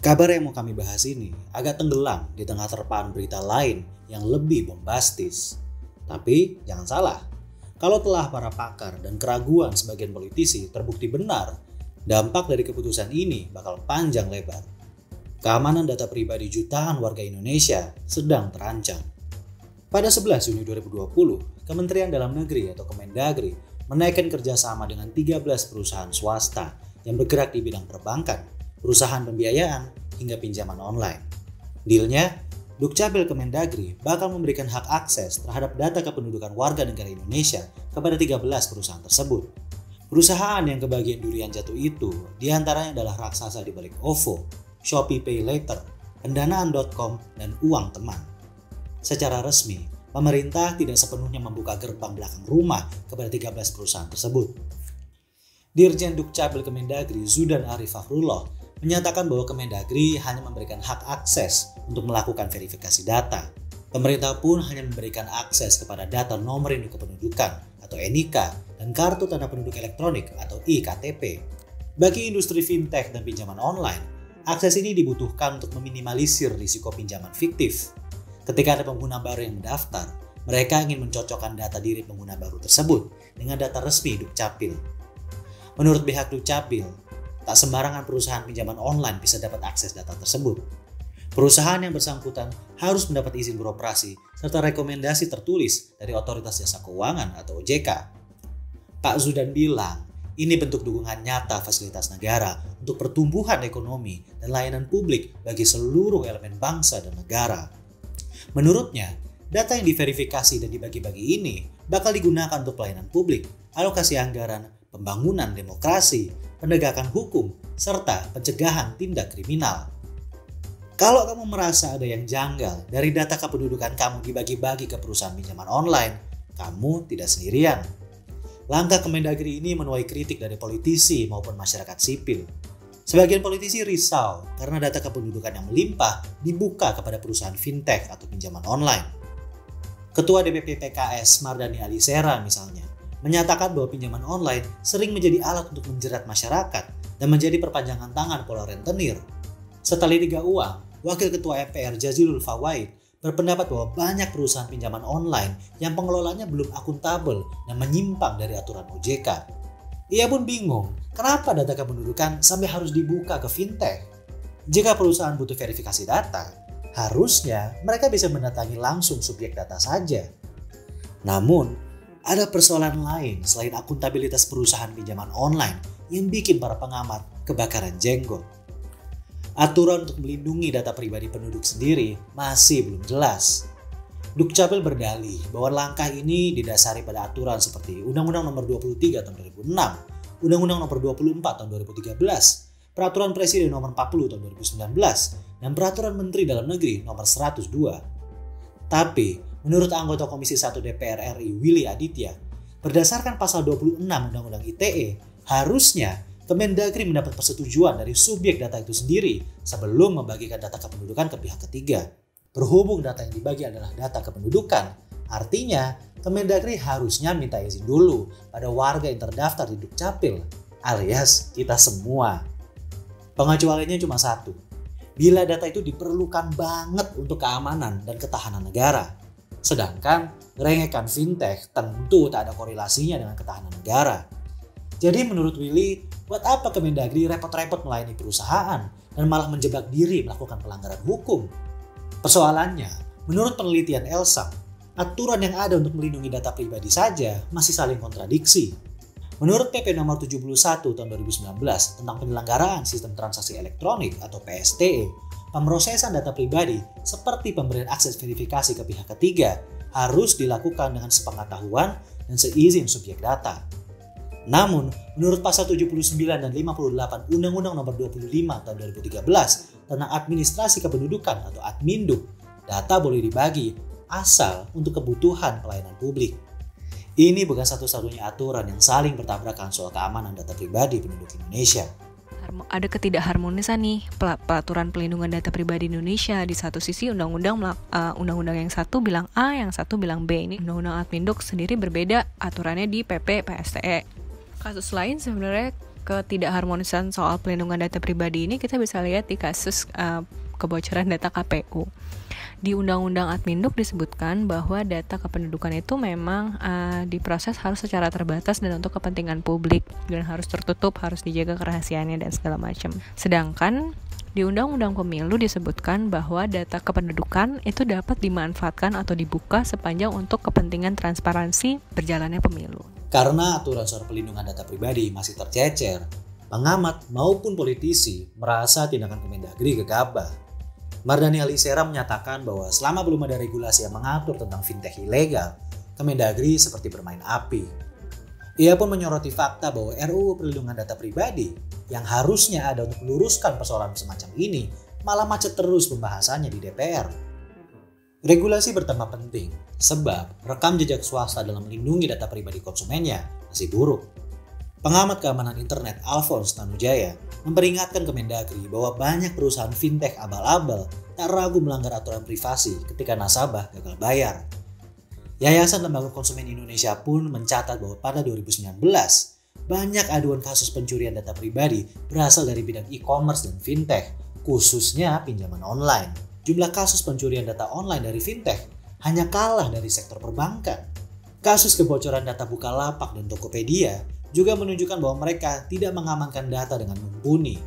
Kabar yang mau kami bahas ini agak tenggelam di tengah terpaan berita lain yang lebih bombastis. Tapi jangan salah, kalau telah para pakar dan keraguan sebagian politisi terbukti benar, dampak dari keputusan ini bakal panjang lebar. Keamanan data pribadi jutaan warga Indonesia sedang terancam. Pada 11 Juni 2020, Kementerian Dalam Negeri atau Kemendagri menaikkan kerjasama dengan 13 perusahaan swasta yang bergerak di bidang perbankan, perusahaan pembiayaan, hingga pinjaman online. Dealnya, Dukcapil Kemendagri bakal memberikan hak akses terhadap data kependudukan warga negara Indonesia kepada 13 perusahaan tersebut. Perusahaan yang kebagian durian jatuh itu diantaranya adalah raksasa di balik OVO, Shopee Pay Later, Pendanaan.com, dan Uang Teman. Secara resmi, pemerintah tidak sepenuhnya membuka gerbang belakang rumah kepada 13 perusahaan tersebut. Dirjen Dukcapil Kemendagri Zudan Arif Fakhrullah menyatakan bahwa Kemendagri hanya memberikan hak akses untuk melakukan verifikasi data. Pemerintah pun hanya memberikan akses kepada data nomor induk kependudukan atau NIK dan kartu tanda penduduk elektronik atau iKTP. Bagi industri fintech dan pinjaman online, akses ini dibutuhkan untuk meminimalisir risiko pinjaman fiktif. Ketika ada pengguna baru yang mendaftar, mereka ingin mencocokkan data diri pengguna baru tersebut dengan data resmi Dukcapil. Menurut pihak Dukcapil, tak sembarangan perusahaan pinjaman online bisa dapat akses data tersebut. Perusahaan yang bersangkutan harus mendapat izin beroperasi serta rekomendasi tertulis dari Otoritas Jasa Keuangan atau OJK. Pak Zudan bilang, ini bentuk dukungan nyata fasilitas negara untuk pertumbuhan ekonomi dan layanan publik bagi seluruh elemen bangsa dan negara. Menurutnya, data yang diverifikasi dan dibagi-bagi ini bakal digunakan untuk pelayanan publik, alokasi anggaran, pembangunan demokrasi, penegakan hukum, serta pencegahan tindak kriminal. Kalau kamu merasa ada yang janggal dari data kependudukan kamu dibagi-bagi ke perusahaan pinjaman online, kamu tidak sendirian. Langkah Kemendagri ini menuai kritik dari politisi maupun masyarakat sipil. Sebagian politisi risau karena data kependudukan yang melimpah dibuka kepada perusahaan fintech atau pinjaman online. Ketua DPP PKS Mardani Alisera misalnya menyatakan bahwa pinjaman online sering menjadi alat untuk menjerat masyarakat dan menjadi perpanjangan tangan pola rentenir. Setali Liga Uang, Wakil Ketua MPR Jazilul Fawait berpendapat bahwa banyak perusahaan pinjaman online yang pengelolanya belum akuntabel dan menyimpang dari aturan OJK. Ia pun bingung, kenapa data kependudukan sampai harus dibuka ke fintech? Jika perusahaan butuh verifikasi data, harusnya mereka bisa mendatangi langsung subjek data saja. Namun, ada persoalan lain selain akuntabilitas perusahaan pinjaman online yang bikin para pengamat kebakaran jenggot. Aturan untuk melindungi data pribadi penduduk sendiri masih belum jelas. Dukcapil berdalih bahwa langkah ini didasari pada aturan seperti Undang-Undang Nomor 23 Tahun 2006, Undang-Undang Nomor 24 Tahun 2013, Peraturan Presiden Nomor 40 Tahun 2019, dan Peraturan Menteri Dalam Negeri Nomor 102. Tapi, menurut anggota Komisi 1 DPR RI Willy Aditya, berdasarkan pasal 26 Undang-Undang ITE, harusnya Kemendagri mendapat persetujuan dari subjek data itu sendiri sebelum membagikan data kependudukan ke pihak ketiga. Berhubung data yang dibagi adalah data kependudukan, artinya Kemendagri harusnya minta izin dulu pada warga yang terdaftar di Dukcapil, alias kita semua. Pengecualiannya cuma satu, bila data itu diperlukan banget untuk keamanan dan ketahanan negara. Sedangkan ngerengekan fintech tentu tak ada korelasinya dengan ketahanan negara. Jadi menurut Willy, buat apa Kemendagri repot-repot melayani perusahaan dan malah menjebak diri melakukan pelanggaran hukum? Persoalannya, menurut penelitian Elsam, aturan yang ada untuk melindungi data pribadi saja masih saling kontradiksi. Menurut PP Nomor 71 Tahun 2019 tentang penyelenggaraan sistem transaksi elektronik atau PSTE, pemrosesan data pribadi seperti pemberian akses verifikasi ke pihak ketiga harus dilakukan dengan sepengetahuan dan seizin subjek data. Namun, menurut pasal 79 dan 58 Undang-Undang Nomor 25 Tahun 2013 tentang administrasi kependudukan atau Adminduk, data boleh dibagi asal untuk kebutuhan pelayanan publik. Ini bukan satu-satunya aturan yang saling bertabrakan soal keamanan data pribadi penduduk Indonesia. Ada ketidakharmonisan nih peraturan pelindungan data pribadi Indonesia. Di satu sisi undang-undang yang satu bilang A, yang satu bilang B. Ini undang-undang Adminduk sendiri berbeda aturannya di PP PSTE. Kasus lain sebenarnya ketidakharmonisan soal pelindungan data pribadi ini kita bisa lihat di kasus kebocoran data KPU. Di Undang-Undang Adminduk disebutkan bahwa data kependudukan itu memang diproses harus secara terbatas dan untuk kepentingan publik dan harus tertutup, harus dijaga kerahasiaannya dan segala macam. Sedangkan di Undang-Undang Pemilu disebutkan bahwa data kependudukan itu dapat dimanfaatkan atau dibuka sepanjang untuk kepentingan transparansi berjalannya pemilu. Karena aturan soal pelindungan data pribadi masih tercecer, pengamat maupun politisi merasa tindakan Kemendagri gegabah. Mardhani Alisera menyatakan bahwa selama belum ada regulasi yang mengatur tentang fintech ilegal, Kemendagri seperti bermain api. Ia pun menyoroti fakta bahwa RUU Perlindungan Data Pribadi yang harusnya ada untuk meluruskan persoalan semacam ini malah macet terus pembahasannya di DPR. Regulasi bertambah penting sebab rekam jejak swasta dalam melindungi data pribadi konsumennya masih buruk. Pengamat keamanan internet Alphonse Tanujaya memperingatkan Kemendagri bahwa banyak perusahaan fintech abal-abal tak ragu melanggar aturan privasi ketika nasabah gagal bayar. Yayasan Lembaga Konsumen Indonesia pun mencatat bahwa pada 2019, banyak aduan kasus pencurian data pribadi berasal dari bidang e-commerce dan fintech, khususnya pinjaman online. Jumlah kasus pencurian data online dari fintech hanya kalah dari sektor perbankan. Kasus kebocoran data Bukalapak dan Tokopedia juga menunjukkan bahwa mereka tidak mengamankan data dengan mumpuni.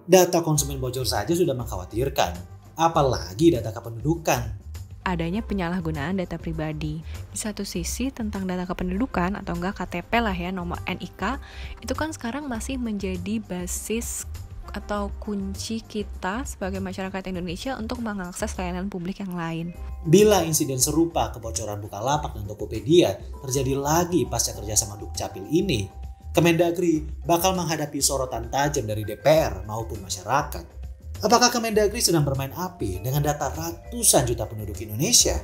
Data konsumen bocor saja sudah mengkhawatirkan, apalagi data kependudukan. Adanya penyalahgunaan data pribadi. Di satu sisi tentang data kependudukan atau enggak KTP lah ya, nomor NIK, itu kan sekarang masih menjadi basis atau kunci kita sebagai masyarakat Indonesia untuk mengakses layanan publik yang lain. Bila insiden serupa kebocoran Bukalapak dan Tokopedia terjadi lagi pasca kerjasama Dukcapil ini, Kemendagri bakal menghadapi sorotan tajam dari DPR maupun masyarakat. Apakah Kemendagri sedang bermain api dengan data ratusan juta penduduk Indonesia?